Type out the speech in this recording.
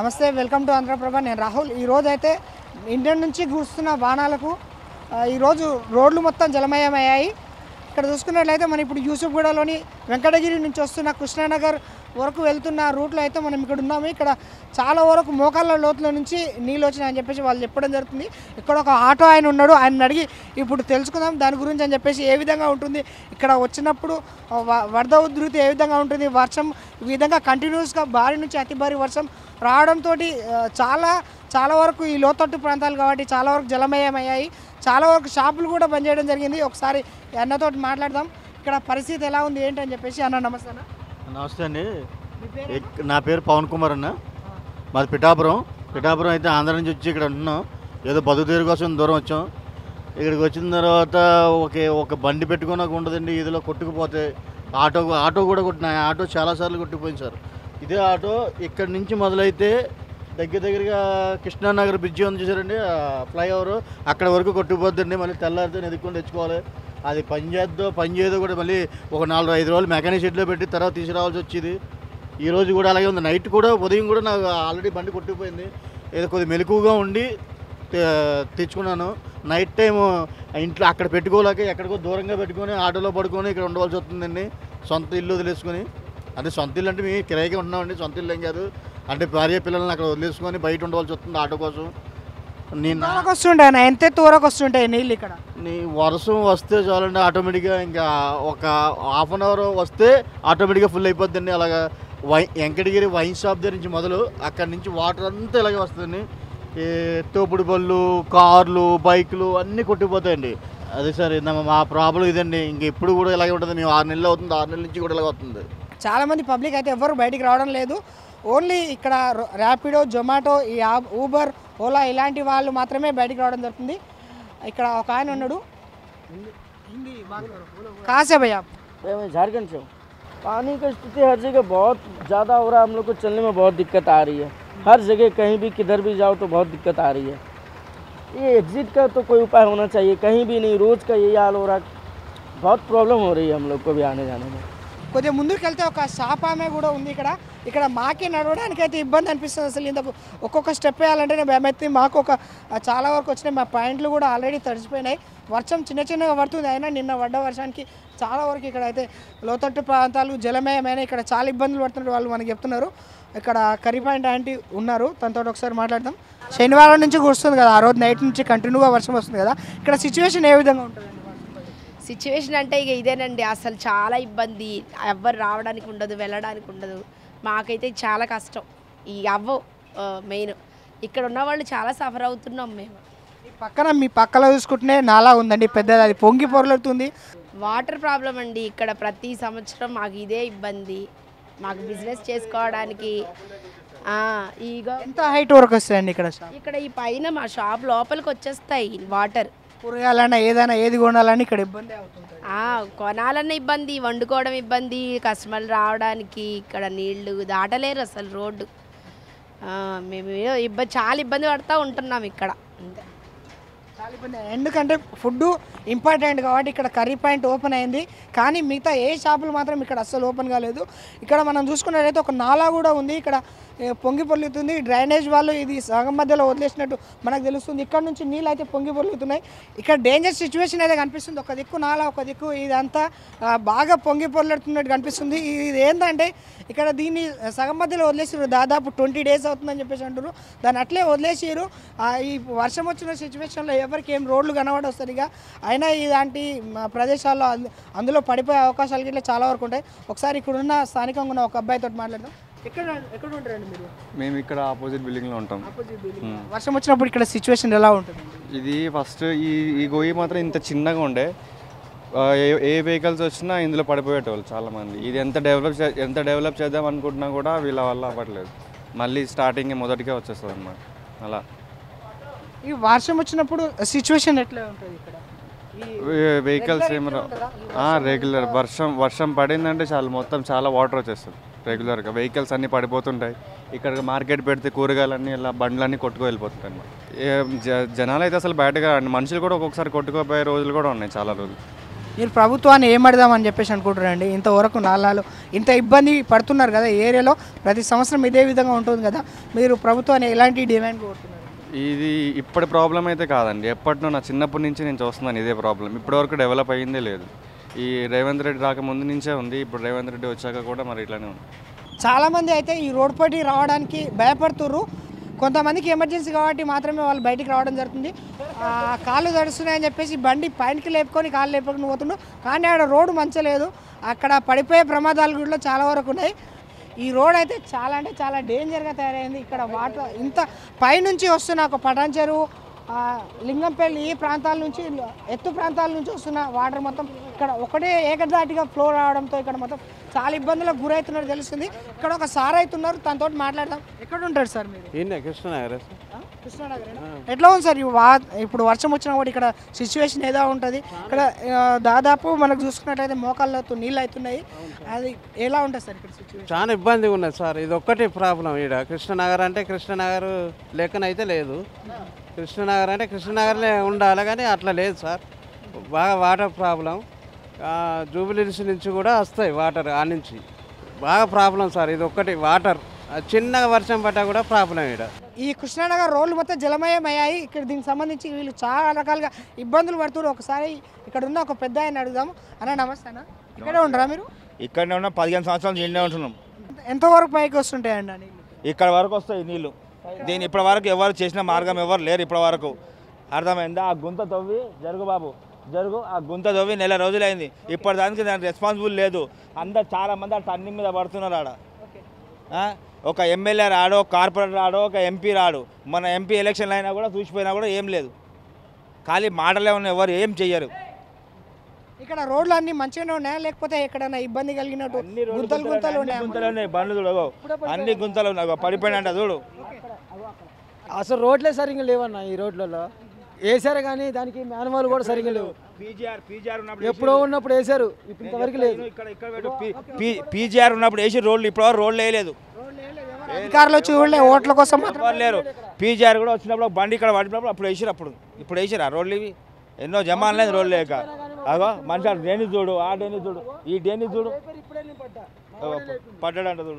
నమస్తే, welcome to Andhraprabha. నేను రాహుల్. ఈరోజు అయితే ఇండియన్ నుంచి కురుస్తున్న వానాలకు ఈరోజు రోడ్లు మొత్తం జలమయమయ్యాయి. ఇక్కడ చూసుకున్నట్లయితే మనం ఇప్పుడు యూసుఫ్గూడలోని వెంకటగిరి నుంచి వస్తున్న కృష్ణానగర్ వరకు వెళ్తున్న రూట్లో అయితే మనం ఇక్కడ ఉన్నాము. ఇక్కడ చాలా వరకు మోకాళ్ళ లోతుల నుంచి నీళ్ళు వచ్చినాయని చెప్పేసి వాళ్ళు చెప్పడం జరుగుతుంది. ఇక్కడ ఒక ఆటో ఆయన ఉన్నాడు, ఆయన అడిగి ఇప్పుడు తెలుసుకుందాం దాని గురించి అని చెప్పేసి. ఏ విధంగా ఉంటుంది ఇక్కడ వచ్చినప్పుడు వరద ఉధృతి, ఏ విధంగా ఉంటుంది, వర్షం ఈ విధంగా కంటిన్యూస్గా భారీ నుంచి అతి భారీ వర్షం రావడంతో చాలా వరకు ఈ లోతట్టు ప్రాంతాలు కాబట్టి చాలా వరకు జలమయమయ్యాయి. చాలా వరకు షాపులు కూడా బంద్ చేయడం జరిగింది. ఒకసారి అన్నతో మాట్లాడదాం ఇక్కడ పరిస్థితి ఎలా ఉంది ఏంటి అని చెప్పేసి. అన్న నమస్తే. అన్న నమస్తే అండి. నా పేరు పవన్ కుమార్ అన్న. మాది పిఠాపురం అయితే ఆంధ్ర నుంచి వచ్చి ఇక్కడ ఉంటున్నాం. ఏదో బతుకు తీరు కోసం దూరం వచ్చాం. ఇక్కడికి వచ్చిన తర్వాత ఒక బండి పెట్టుకుని నాకు ఉండదండి, ఇదిలో కొట్టుకుపోతే ఆటో కూడా కొట్టిన ఆటో చాలాసార్లు కొట్టుకుపోయింది సార్. ఇదే ఆటో ఇక్కడి నుంచి మొదలైతే దగ్గరగా కృష్ణానగర్ బ్రిడ్జి ఉంది చూసారండి, ఫ్లైఓవర్ అక్కడ వరకు కొట్టుకుపోద్దండి. మళ్ళీ తెల్లారితే ఎదుర్కొని తెచ్చుకోవాలి. అది పని చేయదో కూడా మళ్ళీ ఒక 4-5 రోజులు మెకానిక్ షెడ్లో పెట్టి తర్వాత తీసుకురావాల్సి వచ్చేది. ఈరోజు కూడా అలాగే ఉంది. నైట్ కూడా ఉదయం కూడా నాకు ఆల్రెడీ బండి కొట్టుకుపోయింది. ఏదో కొద్దిగా మెలకువగా ఉండి తెచ్చుకున్నాను. నైట్ టైం ఇంట్లో అక్కడ పెట్టుకోలేక ఎక్కడికో దూరంగా పెట్టుకొని ఆటోలో పడుకొని ఇక్కడ ఉండవలసి వస్తుందండి. సొంత ఇల్లు వదిలేసుకొని, అంటే సొంత ఇల్లు అంటే మేము కిరాయిగా ఉంటున్నామండి, సొంత ఇల్లు ఏం కాదు. అంటే భార్య పిల్లల్ని అక్కడ వదిలేసుకొని బయట ఉండవలసి వస్తుంది ఆటో కోసం. నేను వస్తుంటాయి ఎంత త్వరకు వస్తుంటాయి నీళ్ళు ఇక్కడ. వర్షం వస్తే చాలండి, ఆటోమేటిక్గా ఇంకా ఒక హాఫ్ అన్ అవర్ వస్తే ఆటోమేటిక్గా ఫుల్ అయిపోద్దండి. అలాగా వెంకటగిరి వైన్ షాప్ దగ్గర నుంచి మొదలు అక్కడి నుంచి వాటర్ అంతా ఇలాగే వస్తుందండి. ఈ తోపుడు బళ్ళు, కార్లు, బైకులు అన్నీ కొట్టిపోతాయండి. అదే సార్ మా ప్రాబ్లం ఇదండి. ఇంక ఎప్పుడు కూడా ఇలాగే ఉంటుంది. మేము 6 నెలలు అవుతుంది, 6 నెలల నుంచి కూడా ఇలాగ అవుతుంది. చాలామంది పబ్లిక్ అయితే ఎవరు బయటికి రావడం లేదు. ఓన్లీ ఇక్కడ ర్యాపిడో, జొమాటో, ఈ ఊబర్, ఓలా ఇలాంటి వాళ్ళు మాత్రమే బయటికి రావడం జరుగుతుంది. ఇక్కడ ఒక ఆయన ఉన్నాడు. కాసే భయ్యా, मैं झारखंड से हूँ। पानी का स्थिति हर जगह बहुत ज़्यादा हो रहा है। हम लोग को चलने में बहुत दिक्कत आ रही है। हर जगह कहीं भी किधर भी जाओ तो बहुत दिक्कत आ रही है। ये एग्ज़िट का तो कोई उपाय होना चाहिए, कहीं भी नहीं। रोज़ का यही हाल हो रहा है, बहुत प्रॉब्लम हो रही है हम लोग को भी आने जाने में। కొద్దిగా ముందుకు వెళ్తే ఒక షాప్ ఆమె కూడా ఉంది ఇక్కడ మాకే నడవడానికి అయితే ఇబ్బంది అనిపిస్తుంది. అసలు ఇంత ఒక్కొక్క స్టెప్ వేయాలంటేనే భయమైతే. మాకు చాలా వరకు వచ్చినాయి, మా పాయింట్లు కూడా ఆల్రెడీ తడిచిపోయినాయి. వర్షం చిన్నగా పడుతుంది, అయినా నిన్న పడ్డ వర్షానికి చాలా వరకు ఇక్కడ అయితే లోతట్టు ప్రాంతాలు జలమయమైన ఇక్కడ చాలా ఇబ్బందులు పడుతున్నారు వాళ్ళు మనకి చెప్తున్నారు. ఇక్కడ కర్రీ పాయింట్ ఆంటీ ఉన్నారు, తనతో ఒకసారి మాట్లాడదాం. శనివారం నుంచి కురుస్తుంది కదా, ఆ రోజు నైట్ నుంచి కంటిన్యూగా వర్షం వస్తుంది కదా, ఇక్కడ సిచ్యువేషన్ ఏ విధంగా ఉంటుంది? సిచ్యువేషన్ అంటే ఇక ఇదేనండి, అసలు చాలా ఇబ్బంది. ఎవ్వరు రావడానికి ఉండదు, వెళ్ళడానికి ఉండదు. మాకైతే చాలా కష్టం. ఈ మెయిన్ ఇక్కడ ఉన్న వాళ్ళు చాలా సఫర్ అవుతున్నాం మేము. మీ పక్కలో చూసుకుంటేనే నాలా ఉందండి పెద్దది, అది పొంగి పొరలుతుంది. వాటర్ ప్రాబ్లం అండి ఇక్కడ. ప్రతి సంవత్సరం మాకు ఇదే ఇబ్బంది. మాకు బిజినెస్ చేసుకోవడానికి ఎంత హైట్ వరకు వస్తాయండి ఇక్కడ ఈ పైన మా షాప్ లోపలికి వచ్చేస్తాయి వాటర్. కూరగాయలన్నా ఏదైనా ఏది కొనాలని ఇక్కడ ఇబ్బంది అవుతుంది. కొనాలన్న ఇబ్బంది, వండుకోవడం ఇబ్బంది, కస్టమర్లు రావడానికి ఇక్కడ నీళ్లు దాటలేరు అసలు రోడ్డు. మేము చాలా ఇబ్బంది పడుతూ ఉంటున్నాం ఇక్కడ. చాలా ఇబ్బంది, ఎందుకంటే ఫుడ్ ఇంపార్టెంట్ కాబట్టి. ఇక్కడ కర్రీ పాయింట్ ఓపెన్ అయింది, కానీ మిగతా ఏ షాపులు మాత్రం ఇక్కడ అస్సలు ఓపెన్ కాలేదు. ఇక్కడ మనం చూసుకున్నట్లయితే ఒక నాలా కూడా ఉంది, ఇక్కడ పొంగి పొర్లుతుంది. డ్రైనేజ్ వాళ్ళు ఇది సగం మధ్యలో వదిలేసినట్టు మనకు తెలుస్తుంది. ఇక్కడ నుంచి నీళ్ళు అయితే పొంగి పొర్లుతున్నాయి. ఇక్కడ డేంజర్ సిచ్యువేషన్ అయితే కనిపిస్తుంది. ఒక దిక్కు నాలా, ఒక దిక్కు ఇదంతా బాగా పొంగి పొర్లుతున్నట్టు కనిపిస్తుంది. ఇది ఏంటంటే ఇక్కడ దీన్ని సగం మధ్యలో వదిలేసారు. దాదాపు 20 days అవుతుందని చెప్పేసి అంటారు. దాన్ని అట్లే వదిలేసారు. ఈ వర్షం వచ్చిన సిచ్యువేషన్లో ఎవరికి ఏం రోడ్లు కనబడవు సరిగా. అయినా ఇలాంటి ప్రదేశాల్లో అందులో పడిపోయే అవకాశాలు ఇట్లా చాలా వరకు ఉంటాయి. ఒకసారి ఇక్కడ ఉన్న స్థానికంగా ఉన్న ఒక అబ్బాయితో మాట్లాడదాం. ఎక్కడ ఉంటారండి మీరు? మేము ఇక్కడ ఆపోజిట్ బిల్డింగ్లో ఉంటాం. వర్షం వచ్చినప్పుడు ఇక్కడ సిచ్యువేషన్ ఎలా ఉంటుంది? ఇది ఫస్ట్ ఈ గొయ్యి మాత్రం ఇంత చిన్నగా ఉండే, ఏ వెహికల్స్ వచ్చినా ఇందులో పడిపోయేటోళ్ళు చాలామంది. ఇది ఎంత డెవలప్ చేద్దాం అనుకుంటున్నా కూడా వీళ్ళ వల్ల అవ్వట్లేదు. మళ్ళీ స్టార్టింగ్ మొదటికే వచ్చేస్తుంది అన్నమాట. అలా ఈ వర్షం వచ్చినప్పుడు సిచ్యువేషన్ ఎట్లా ఉంటుంది ఇక్కడ? వెహికల్స్ రెగ్యులర్ వర్షం పడిందంటే మొత్తం చాలా వాటర్ వచ్చేస్తుంది రెగ్యులర్గా. వెహికల్స్ అన్నీ పడిపోతుంటాయి. ఇక్కడ మార్కెట్ పెడితే కూరగాయలన్నీ ఇలా బండ్లన్నీ కొట్టుకు వెళ్ళిపోతుంటాయి అన్నమాట. జనాలు అయితే అసలు బయటగా మనుషులు కూడా ఒక్కొక్కసారి కొట్టుకోపోయే రోజులు కూడా ఉన్నాయి చాలా రోజులు. మీరు ప్రభుత్వాన్ని ఏమడదామని చెప్పేసి అనుకుంటారండి? ఇంతవరకు నాలాలు ఇంత ఇబ్బంది పడుతున్నారు కదా ఏరియాలో, ప్రతి సంవత్సరం ఇదే విధంగా ఉంటుంది కదా, మీరు ప్రభుత్వాన్ని ఎలాంటి డిమాండ్ కోరుతున్నారు? ఇది ఇప్పటి ప్రాబ్లం అయితే కాదండి, ఎప్పటినో నా చిన్నప్పటి నుంచి నేను చూస్తున్నాను ఇదే ప్రాబ్లం. ఇప్పటివరకు డెవలప్ అయ్యిందే లేదు. ఈ రేవంత్ రెడ్డి రాకముందు నుంచే ఉంది, ఇప్పుడు రేవంత్ రెడ్డి వచ్చాక కూడా మరి ఇట్లానే ఉంది. చాలామంది అయితే ఈ రోడ్ పైకి రావడానికి భయపడుతుర్రు. కొంతమందికి ఎమర్జెన్సీ కాబట్టి మాత్రమే వాళ్ళు బయటికి రావడం జరుగుతుంది. కాళ్ళు తడుస్తున్నాయని చెప్పేసి బండి పైనకి లేపుకొని కాళ్ళు లేపుకొని పోతుండ్రు. కానీ ఆడ రోడ్డు మంచలేదు, అక్కడ పడిపోయే ప్రమాదాలు కూడా చాలా వరకు ఉన్నాయి. ఈ రోడ్ అయితే చాలా అంటే చాలా డేంజర్గా తయారైంది. ఇక్కడ వాటర్ ఇంత పైనుంచి వస్తున్న ఒక పటాన్ చెరువు, లింగంపల్లి ఈ ప్రాంతాల నుంచి, ఎత్తు ప్రాంతాల నుంచి వస్తున్న వాటర్ మొత్తం ఇక్కడ ఒకటే ఏకదాటిగా ఫ్లో రావడంతో ఇక్కడ మొత్తం చాలా ఇబ్బందులకు గురవుతున్నారు తెలుస్తుంది. ఇక్కడ ఒక సార్ అవుతున్నారు, తనతో మాట్లాడదాం. ఎక్కడ ఉంటారు సార్ మీరు? కృష్ణనగర్. కృష్ణనగర్. ఎట్లా ఉంది సార్ ఇప్పుడు వర్షం వచ్చినా కూడా ఇక్కడ సిచ్యువేషన్ ఏదో ఉంటుంది? ఇక్కడ దాదాపు మనకు చూసుకున్నట్లయితే మోకాళ్ళతో నీళ్ళు అవుతున్నాయి. అది ఎలా ఉంటుంది సార్ ఇక్కడ సిచ్యువేషన్? చాలా ఇబ్బందిగా ఉన్నది సార్. ఇది ఒక్కటే ప్రాబ్లం. ఇక్కడ కృష్ణనగర్ అంటే కృష్ణనగర్ లెక్కనైతే లేదు. కృష్ణనగర్ అంటే కృష్ణనగర్లే ఉండాలి, కానీ అట్లా లేదు సార్. బాగా వాటర్ ప్రాబ్లం. జూబిలీస్ నుంచి కూడా వస్తాయి వాటర్, ఆ నుంచి బాగా ప్రాబ్లం సార్. ఇది ఒక్కటి వాటర్, చిన్నగా వర్షం పడ్డా కూడా ప్రాబ్లం. ఇక్కడ ఈ కృష్ణానగర్ రోడ్లు మొత్తం జలమయమయ్యాయి. ఇక్కడ దీనికి సంబంధించి వీళ్ళు చాలా రకాలుగా ఇబ్బందులు పడుతున్నారు. ఒకసారి ఇక్కడ ఉన్న ఒక పెద్ద ఆయన అడుగుదాము. అన్న నమస్తే అన్న, ఇక్కడే ఉండరా మీరు? ఇక్కడనే ఉన్న 15 సంవత్సరాలు నీళ్ళనే ఉంటున్నాం. ఎంతవరకు పైకి వస్తుంటాయండి ఆ నీళ్ళు? ఇక్కడ వరకు వస్తాయి నీళ్ళు. దీని ఇప్పటి వరకు ఎవరు చేసిన మార్గం ఎవరు లేరు ఇప్పటి వరకు. అర్థమైందా? ఆ గుంత తవ్వి జరుగు బాబు జరుగు, ఆ గుంత తవ్వి నెల రోజులైంది. ఇప్పటిదానికి దానికి రెస్పాన్సిబుల్ లేదు. అందరు చాలామంది ఆ టర్నింగ్ మీద పడుతున్నారు ఆడ. ఒక ఎమ్మెల్యే రాడు, ఒక కార్పొరేటర్ రాడు, ఒక ఎంపీ రాడు. మన ఎంపీ ఎలక్షన్లు అయినా కూడా చూసిపోయినా కూడా ఏం లేదు, ఖాళీ మాటలే ఉన్నాయి, ఎవరు ఏం చెయ్యరు. ఇక్కడ రోడ్లు అన్ని మంచిగానే ఉన్నాయా, లేకపోతే ఎక్కడైనా ఇబ్బంది కలిగినట్టు గుంతలు గుంతలు ఉన్నాయా? గుంతలు ఉన్నాయి, బండ్లు చూడగో అన్ని గుంతలు ఉన్నాయి, పడిపోయినట్ట చూడు. అసలు రోడ్లే సరిగ్గా లేవన్న. ఈ రోడ్లలో వేసారు కానీ దానికి మాన్యువల్ కూడా సరిగ్గా లేవు. ఎప్పుడో ఉన్నప్పుడు వేసారు, ఇప్పుడు ఇంతవరకు లేదు. పీజీఆర్ ఉన్నప్పుడు వేసి రోడ్లు, ఇప్పుడు రోడ్లు వేయలేదు. అధికారులు చూడలే, ఓట్ల కోసం ఎవరు లేరు. పీజీఆర్ కూడా వచ్చినప్పుడు బండి ఇక్కడ పడినప్పుడు అప్పుడు వేసారు. ఇప్పుడు వేసారు ఆ రోడ్లు. ఇవి ఎన్నో జమాన్ లేదు రోడ్లు లేక. అగో మనిషి డేని చూడు, ఆ డేని చూడు, ఈ డేని చూడు, పడ్డాడంట చూడు.